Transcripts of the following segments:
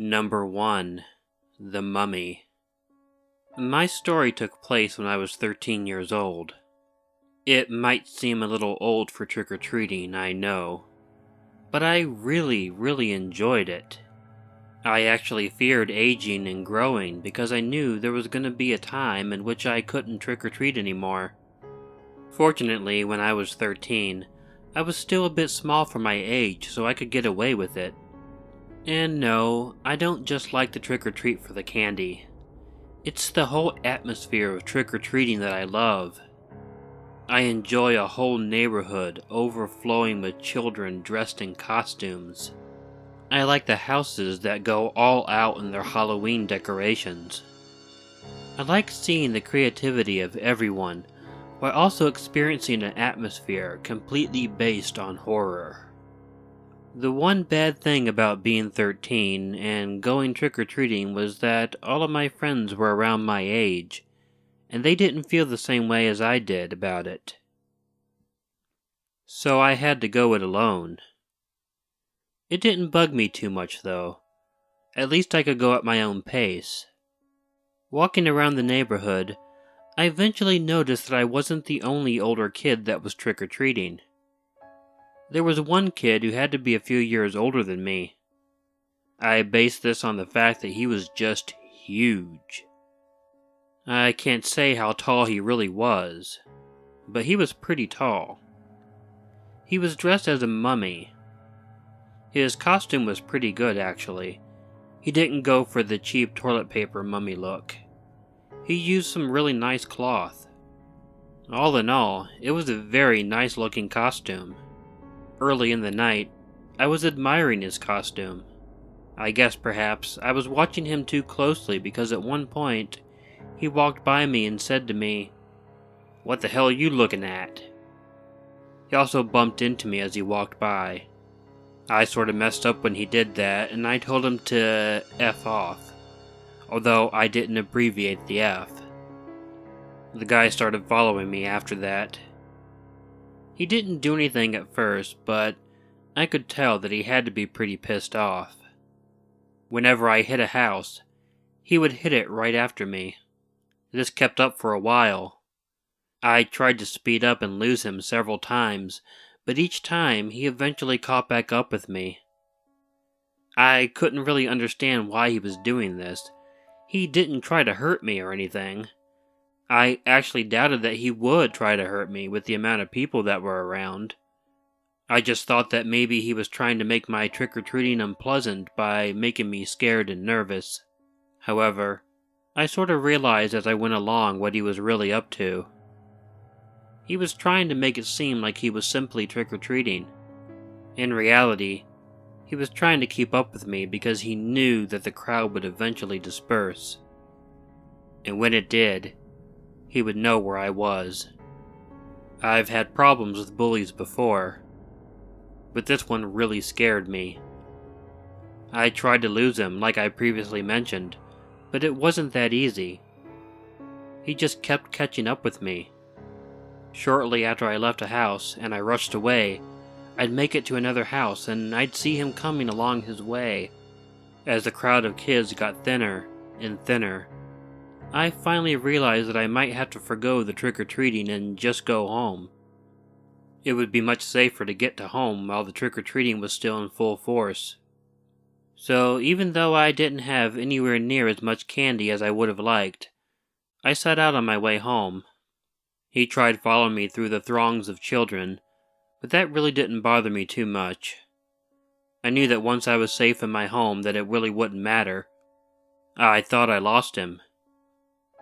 Number 1. The Mummy. My story took place when I was 13 years old. It might seem a little old for trick-or-treating, I know, but I really enjoyed it. I actually feared aging and growing because I knew there was going to be a time in which I couldn't trick-or-treat anymore. Fortunately, when I was 13, I was still a bit small for my age, so I could get away with it. And no, I don't just like to trick-or-treat for the candy. It's the whole atmosphere of trick-or-treating that I love. I enjoy a whole neighborhood overflowing with children dressed in costumes. I like the houses that go all out in their Halloween decorations. I like seeing the creativity of everyone, while also experiencing an atmosphere completely based on horror. The one bad thing about being 13 and going trick-or-treating was that all of my friends were around my age, and they didn't feel the same way as I did about it. So I had to go it alone. It didn't bug me too much though. At least I could go at my own pace. Walking around the neighborhood, I eventually noticed that I wasn't the only older kid that was trick-or-treating. There was one kid who had to be a few years older than me. I based this on the fact that he was just huge. I can't say how tall he really was, but he was pretty tall. He was dressed as a mummy. His costume was pretty good, actually. He didn't go for the cheap toilet paper mummy look. He used some really nice cloth. All in all, it was a very nice looking costume. Early in the night, I was admiring his costume. I guess perhaps I was watching him too closely because at one point, he walked by me and said to me, "What the hell are you looking at?" He also bumped into me as he walked by. I sort of messed up when he did that, and I told him to F off, although I didn't abbreviate the F. The guy started following me after that. He didn't do anything at first, but I could tell that he had to be pretty pissed off. Whenever I hit a house, he would hit it right after me. This kept up for a while. I tried to speed up and lose him several times, but each time he eventually caught back up with me. I couldn't really understand why he was doing this. He didn't try to hurt me or anything. I actually doubted that he would try to hurt me with the amount of people that were around. I just thought that maybe he was trying to make my trick-or-treating unpleasant by making me scared and nervous. However, I sort of realized as I went along what he was really up to. He was trying to make it seem like he was simply trick-or-treating. In reality, he was trying to keep up with me because he knew that the crowd would eventually disperse. And when it did, he would know where I was. I've had problems with bullies before, but this one really scared me. I tried to lose him like I previously mentioned, but it wasn't that easy. He just kept catching up with me. Shortly after I left a house and I rushed away, I'd make it to another house and I'd see him coming along his way. As the crowd of kids got thinner and thinner, I finally realized that I might have to forgo the trick-or-treating and just go home. It would be much safer to get to home while the trick-or-treating was still in full force. So even though I didn't have anywhere near as much candy as I would have liked, I set out on my way home. He tried following me through the throngs of children, but that really didn't bother me too much. I knew that once I was safe in my home that it really wouldn't matter. I thought I lost him.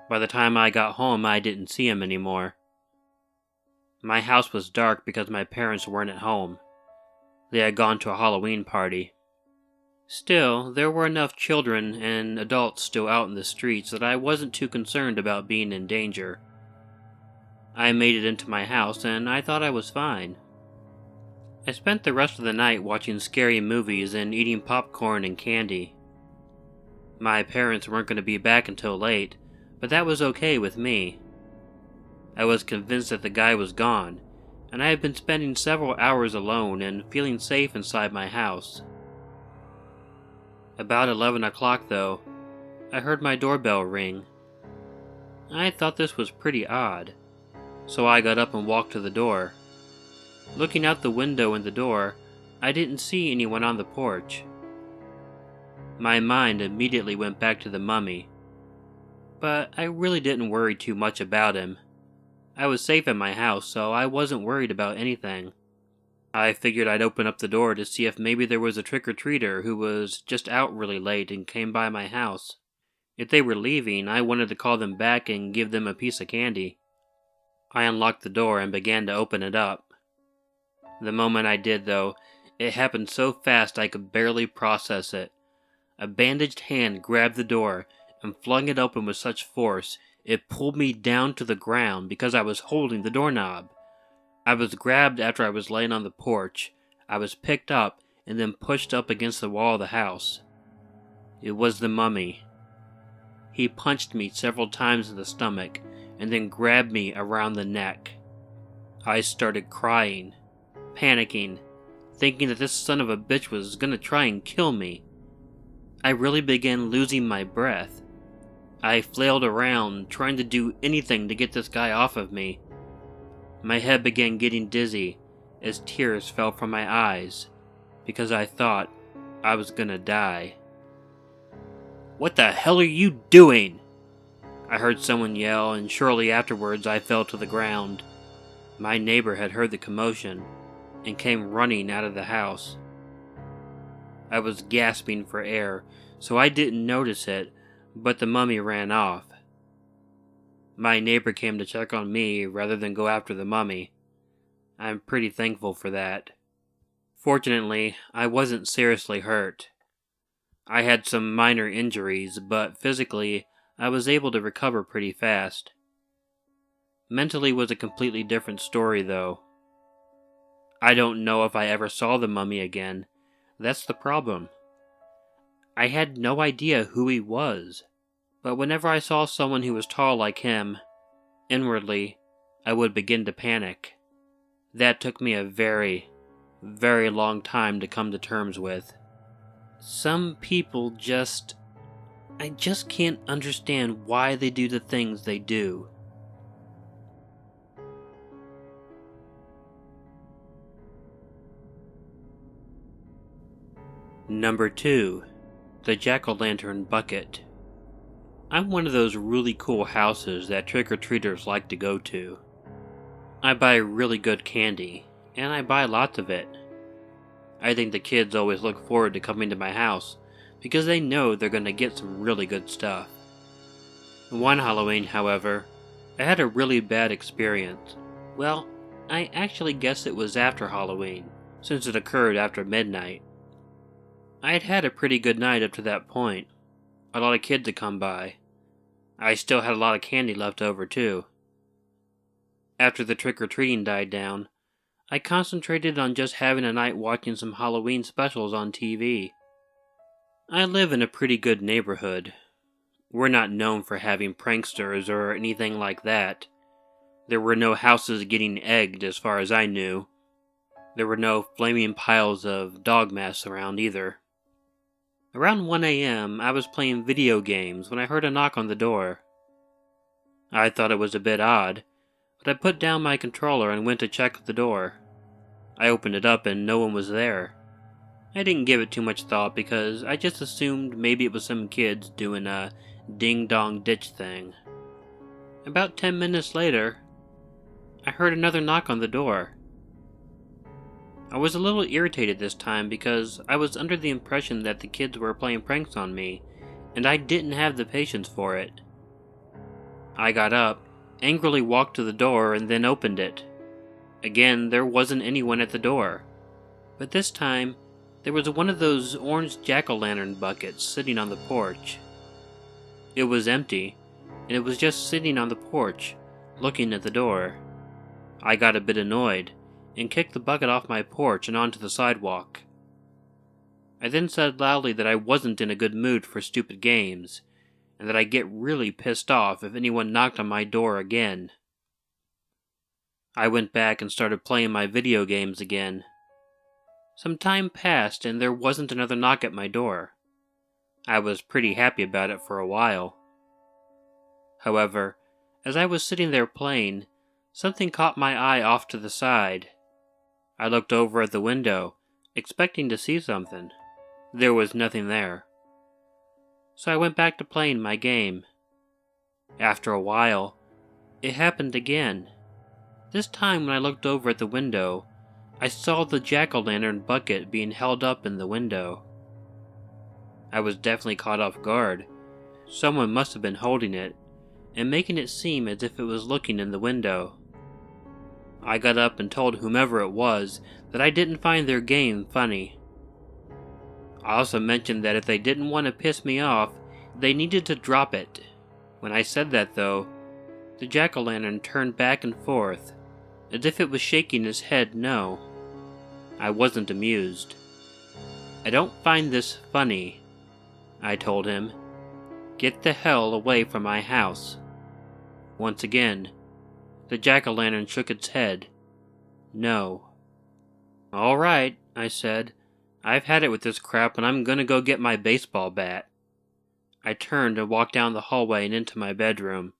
By the time I got home, I didn't see him anymore. My house was dark because my parents weren't at home. They had gone to a Halloween party. Still, there were enough children and adults still out in the streets that I wasn't too concerned about being in danger. I made it into my house and I thought I was fine. I spent the rest of the night watching scary movies and eating popcorn and candy. My parents weren't going to be back until late, but that was okay with me. I was convinced that the guy was gone, and I had been spending several hours alone and feeling safe inside my house. About 11 o'clock, though, I heard my doorbell ring. I thought this was pretty odd, so I got up and walked to the door. Looking out the window and the door, I didn't see anyone on the porch. My mind immediately went back to the mummy, but I really didn't worry too much about him. I was safe in my house, so I wasn't worried about anything. I figured I'd open up the door to see if maybe there was a trick-or-treater who was just out really late and came by my house. If they were leaving, I wanted to call them back and give them a piece of candy. I unlocked the door and began to open it up. The moment I did, though, it happened so fast I could barely process it. A bandaged hand grabbed the door and flung it open with such force, it pulled me down to the ground because I was holding the doorknob. I was grabbed after I was laying on the porch. I was picked up and then pushed up against the wall of the house. It was the mummy. He punched me several times in the stomach and then grabbed me around the neck. I started crying, panicking, thinking that this son of a bitch was gonna try and kill me. I really began losing my breath. I flailed around, trying to do anything to get this guy off of me. My head began getting dizzy as tears fell from my eyes, because I thought I was gonna die. "What the hell are you doing?" I heard someone yell, and shortly afterwards I fell to the ground. My neighbor had heard the commotion and came running out of the house. I was gasping for air, so I didn't notice it, but the mummy ran off. My neighbor came to check on me rather than go after the mummy. I'm pretty thankful for that. Fortunately, I wasn't seriously hurt. I had some minor injuries, but physically, I was able to recover pretty fast. Mentally was a completely different story, though. I don't know if I ever saw the mummy again. That's the problem. I had no idea who he was, but whenever I saw someone who was tall like him, inwardly, I would begin to panic. That took me a very, very long time to come to terms with. Some people I just can't understand why they do the things they do. Number 2. The Jack-o'-lantern Bucket. I'm one of those really cool houses that trick-or-treaters like to go to. I buy really good candy, and I buy lots of it. I think the kids always look forward to coming to my house, because they know they're going to get some really good stuff. One Halloween, however, I had a really bad experience. Well, I actually guess it was after Halloween, since it occurred after midnight. I had had a pretty good night up to that point. A lot of kids had come by. I still had a lot of candy left over, too. After the trick-or-treating died down, I concentrated on just having a night watching some Halloween specials on TV. I live in a pretty good neighborhood. We're not known for having pranksters or anything like that. There were no houses getting egged as far as I knew. There were no flaming piles of dog mess around either. Around 1 a.m., I was playing video games when I heard a knock on the door. I thought it was a bit odd, but I put down my controller and went to check the door. I opened it up and no one was there. I didn't give it too much thought because I just assumed maybe it was some kids doing a ding-dong ditch thing. About 10 minutes later, I heard another knock on the door. I was a little irritated this time because I was under the impression that the kids were playing pranks on me, and I didn't have the patience for it. I got up, angrily walked to the door, and then opened it. Again, there wasn't anyone at the door, but this time, there was one of those orange jack-o'-lantern buckets sitting on the porch. It was empty, and it was just sitting on the porch, looking at the door. I got a bit annoyed, and kicked the bucket off my porch and onto the sidewalk. I then said loudly that I wasn't in a good mood for stupid games, and that I'd get really pissed off if anyone knocked on my door again. I went back and started playing my video games again. Some time passed and there wasn't another knock at my door. I was pretty happy about it for a while. However, as I was sitting there playing, something caught my eye off to the side. I looked over at the window, expecting to see something. There was nothing there. So I went back to playing my game. After a while, it happened again. This time when I looked over at the window, I saw the jack-o'-lantern bucket being held up in the window. I was definitely caught off guard. Someone must have been holding it and making it seem as if it was looking in the window. I got up and told whomever it was that I didn't find their game funny. I also mentioned that if they didn't want to piss me off, they needed to drop it. When I said that, though, the jack-o'-lantern turned back and forth, as if it was shaking his head no. I wasn't amused. "I don't find this funny," I told him. "Get the hell away from my house." Once again, the jack-o'-lantern shook its head. No. "All right," I said. "I've had it with this crap and I'm gonna go get my baseball bat." I turned and walked down the hallway and into my bedroom.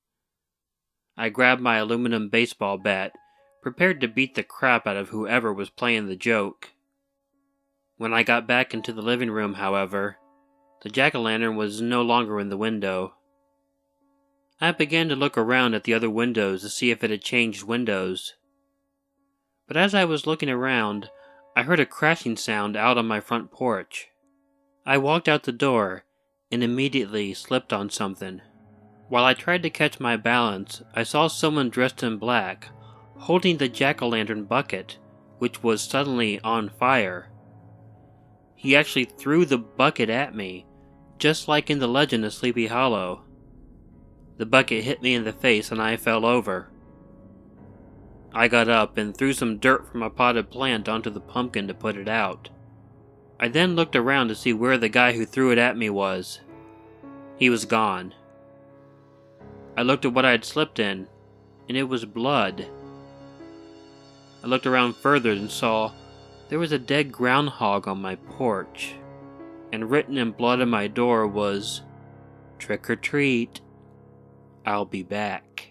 I grabbed my aluminum baseball bat, prepared to beat the crap out of whoever was playing the joke. When I got back into the living room, however, the jack-o'-lantern was no longer in the window. I began to look around at the other windows to see if it had changed windows. But as I was looking around, I heard a crashing sound out on my front porch. I walked out the door and immediately slipped on something. While I tried to catch my balance, I saw someone dressed in black, holding the jack-o'-lantern bucket, which was suddenly on fire. He actually threw the bucket at me, just like in the legend of Sleepy Hollow. The bucket hit me in the face and I fell over. I got up and threw some dirt from a potted plant onto the pumpkin to put it out. I then looked around to see where the guy who threw it at me was. He was gone. I looked at what I had slipped in, and it was blood. I looked around further and saw there was a dead groundhog on my porch, and written in blood on my door was, "Trick or treat, I'll be back."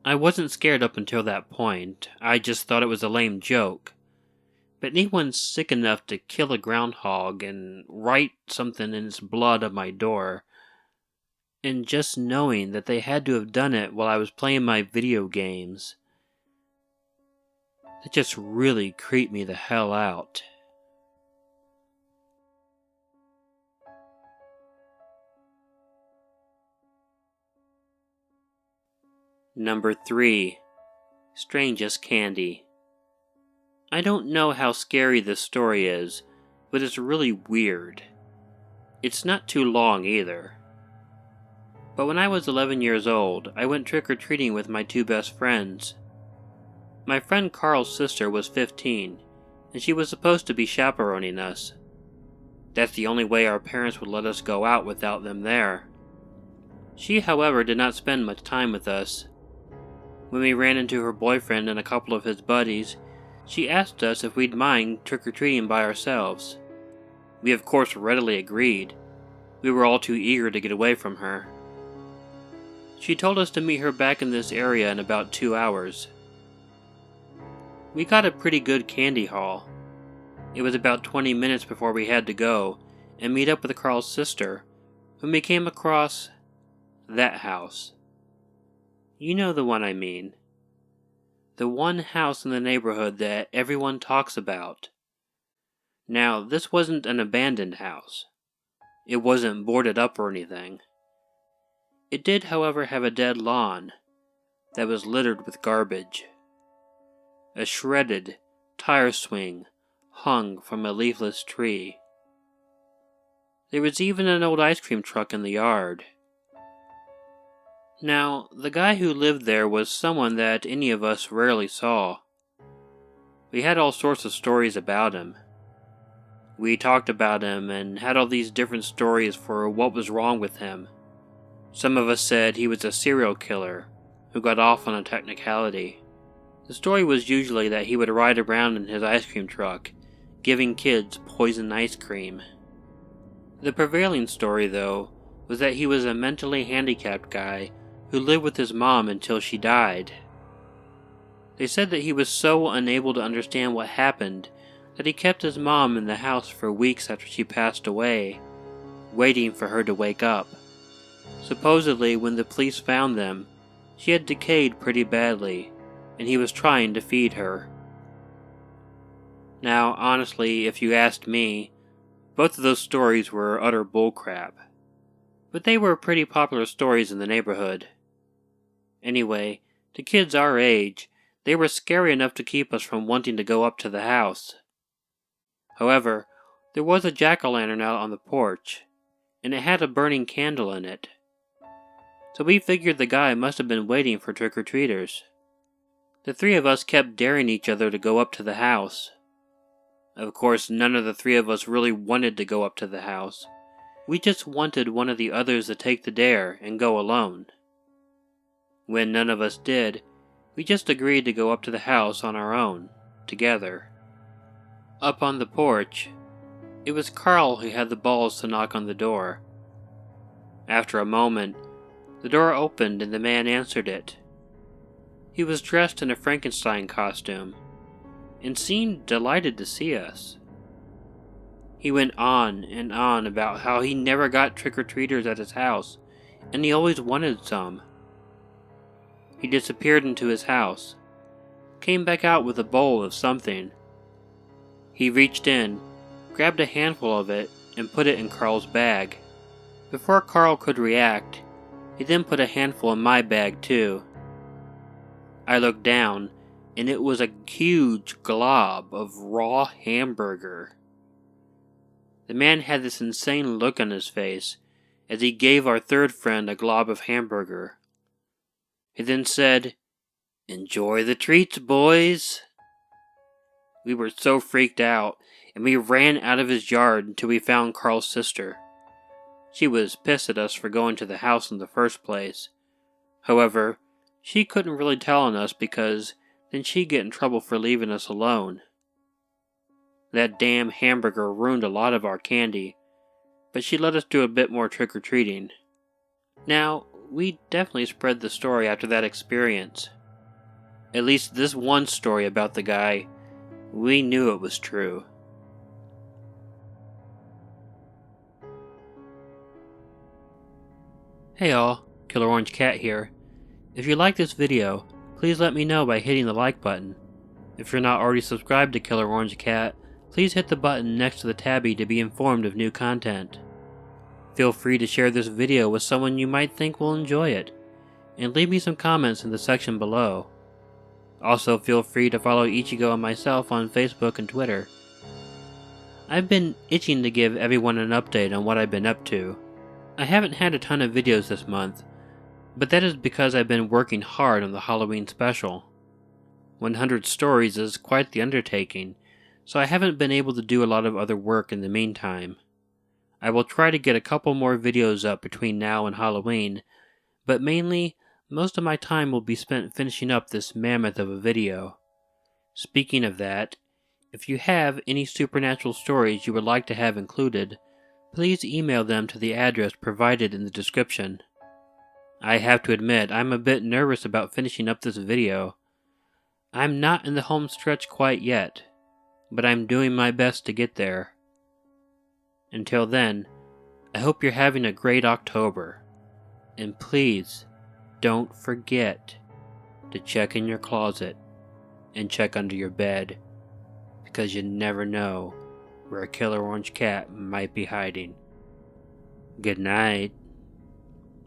I wasn't scared up until that point. I just thought it was a lame joke. But anyone sick enough to kill a groundhog and write something in its blood on my door, and just knowing that they had to have done it while I was playing my video games, it just really creeped me the hell out. Number 3. Strangest Candy. I don't know how scary this story is, but it's really weird. It's not too long either. But when I was 11 years old, I went trick-or-treating with my two best friends. My friend Carl's sister was 15, and she was supposed to be chaperoning us. That's the only way our parents would let us go out without them there. She, however, did not spend much time with us. When we ran into her boyfriend and a couple of his buddies, she asked us if we'd mind trick-or-treating by ourselves. We of course readily agreed. We were all too eager to get away from her. She told us to meet her back in this area in about 2 hours. We got a pretty good candy haul. It was about 20 minutes before we had to go and meet up with Carl's sister when we came across that house. You know the one I mean. The one house in the neighborhood that everyone talks about. Now, this wasn't an abandoned house. It wasn't boarded up or anything. It did, however, have a dead lawn that was littered with garbage. A shredded tire swing hung from a leafless tree. There was even an old ice cream truck in the yard. Now, the guy who lived there was someone that any of us rarely saw. We had all sorts of stories about him. We talked about him and had all these different stories for what was wrong with him. Some of us said he was a serial killer who got off on a technicality. The story was usually that he would ride around in his ice cream truck, giving kids poison ice cream. The prevailing story, though, was that he was a mentally handicapped guy who lived with his mom until she died. They said that he was so unable to understand what happened that he kept his mom in the house for weeks after she passed away, waiting for her to wake up. Supposedly, when the police found them, she had decayed pretty badly, and he was trying to feed her. Now, honestly, if you asked me, both of those stories were utter bullcrap. But they were pretty popular stories in the neighborhood. Anyway, to kids our age, they were scary enough to keep us from wanting to go up to the house. However, there was a jack-o'-lantern out on the porch, and it had a burning candle in it. So we figured the guy must have been waiting for trick-or-treaters. The three of us kept daring each other to go up to the house. Of course, none of the three of us really wanted to go up to the house. We just wanted one of the others to take the dare and go alone. When none of us did, we just agreed to go up to the house on our own, together. Up on the porch, it was Carl who had the balls to knock on the door. After a moment, the door opened and the man answered it. He was dressed in a Frankenstein costume, and seemed delighted to see us. He went on and on about how he never got trick-or-treaters at his house, and he always wanted some. He disappeared into his house, came back out with a bowl of something. He reached in, grabbed a handful of it, and put it in Carl's bag. Before Carl could react, he then put a handful in my bag too. I looked down, and it was a huge glob of raw hamburger. The man had this insane look on his face as he gave our third friend a glob of hamburger. He then said, "Enjoy the treats, boys." We were so freaked out, and we ran out of his yard until we found Carl's sister. She was pissed at us for going to the house in the first place. However, she couldn't really tell on us because then she'd get in trouble for leaving us alone. That damn hamburger ruined a lot of our candy, but she let us do a bit more trick-or-treating. Now, we definitely spread the story after that experience. At least this one story about the guy, we knew it was true. Hey all, Killer Orange Cat here. If you like this video, please let me know by hitting the like button. If you're not already subscribed to Killer Orange Cat, please hit the button next to the tabby to be informed of new content. Feel free to share this video with someone you might think will enjoy it, and leave me some comments in the section below. Also feel free to follow Ichigo and myself on Facebook and Twitter. I've been itching to give everyone an update on what I've been up to. I haven't had a ton of videos this month, but that is because I've been working hard on the Halloween special. 100 stories is quite the undertaking, so I haven't been able to do a lot of other work in the meantime. I will try to get a couple more videos up between now and Halloween, but mainly, most of my time will be spent finishing up this mammoth of a video. Speaking of that, if you have any supernatural stories you would like to have included, please email them to the address provided in the description. I have to admit, I'm a bit nervous about finishing up this video. I'm not in the home stretch quite yet, but I'm doing my best to get there. Until then, I hope you're having a great October, and please don't forget to check in your closet and check under your bed, because you never know where a killer orange cat might be hiding. Good night.